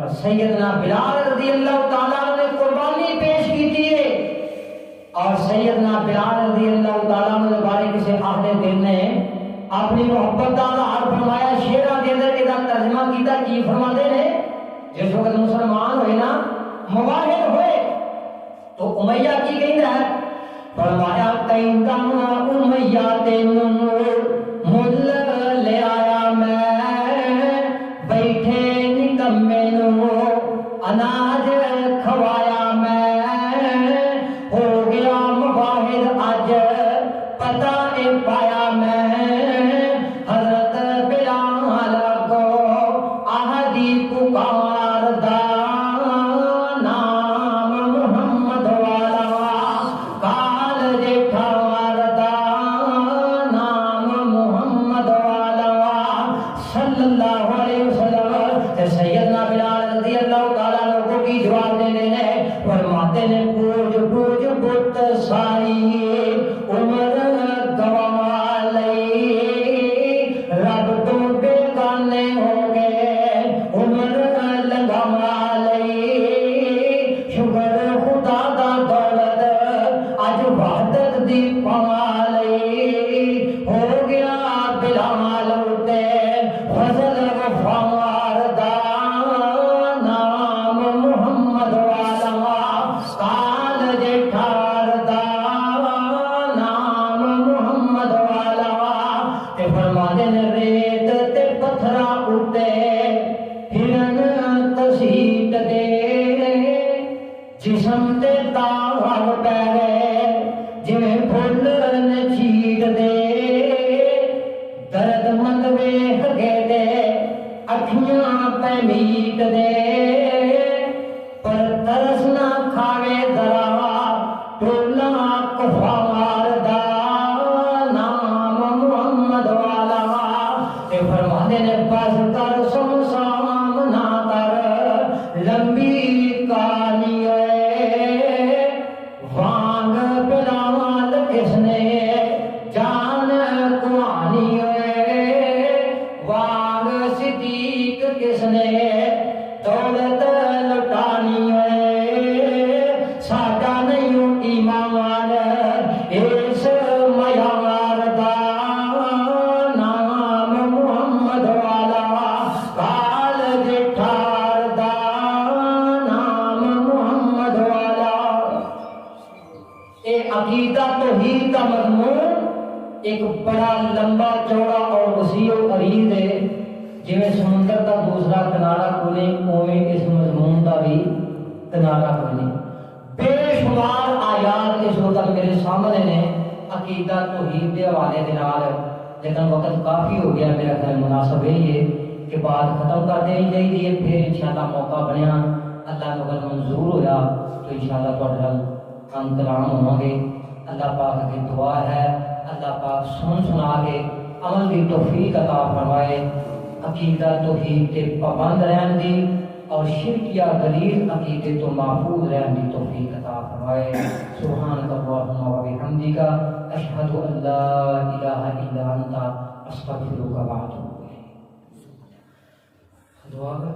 اور سیدنا بلال رضی اللہ تعالیٰ عنہ نے قربانی پیش کی تھی اور سیدنا بلال رضی اللہ تعالیٰ عنہ نے بارے کسی اہل دل نے اپنی محبت کا اظہار فرمایا شیراں دے اندر دا ترجمہ کیتا کی فرماتے نے جس وقت مسلمان ہوئے نا مواحد ہوئے تو امیہ کی کہندا ہے فرمایا کہندا امیہ تینوں مل لے آیا میں بیٹھے نکمے نو اناج کھوایا میں ہو گیا مواحد اج پتہ اے پایا میں حضرت بلال کو آہدی پکار دا نام محمد والا کال جٹھار دا نام محمد والا صلی اللہ علیہ وسلم سیدنا بلال رضی اللہ تعالیٰ عنہ کو کی جواب دینے نے فرماتے نے پوج پوج بت ساری عمر گوا لئی رب تو بے گانے ہو گئے عمر لگوا لئی شکر خدا دا دولت اج وحدت دی پوا لئی ہو گیا بلال اتے فضل غفار دا نام محمد والا کال جٹھار دا نام محمد والا تے فرماتے نے ریت تے پتھرا اتے ہرن تسیٹ دے جسم تے داغ پہ گئے جویں پھل نچیٹ دے درد مند ویکھ کے دے اکھیاں پہ میٹ دے پر ترس نہ کھاوے ذرا ٹولا کفار دا نام محمد والا تے فرماتے نے بس کر سمسام نہ کر لمبی کالی وانگ بلال کس نے جان کوانی وانگ صدیق کس نے دولت لٹانی ساڈا نہیں ایمان اس معیار دا نام محمد والا کال جٹھار دا نام محمد والا اے عقیدہ توحید کا مضمون ایک بڑا لمبا چوڑا اور وسیع و عریض ہے جویں سمندر کا دوسرا کنارہ کوئی نہیں اوویں اس مضمون کا بھی کنارہ کوئی نہیں بے شمار آیات اس وقت میرے سامنے نے عقیدہ توحید کے حوالے دے نال لیکن وقت کافی ہو گیا میرا خیال مناسب یہی ہے کہ بات ختم کر دینی چاہیے پھر انشاءاللہ موقع بنیا اللہ کو اگر منظور ہویا تو انشاءاللہ تہاڈے نال ہم کلام ہوں گے اللہ پاک کی دعا ہے اللہ پاک سنا کے عمل کی توفیق عطا فرمائے عقیدہ توحید کے پابند رہن دی اور شرکیہ غلیظ عقیدے تو محفوظ رہن دی توفیق عطا فرمائے سبحانک اللہم و بحمدک اشہد ان لا الہ الا انت استغفرک و اتوب الیک دعا کر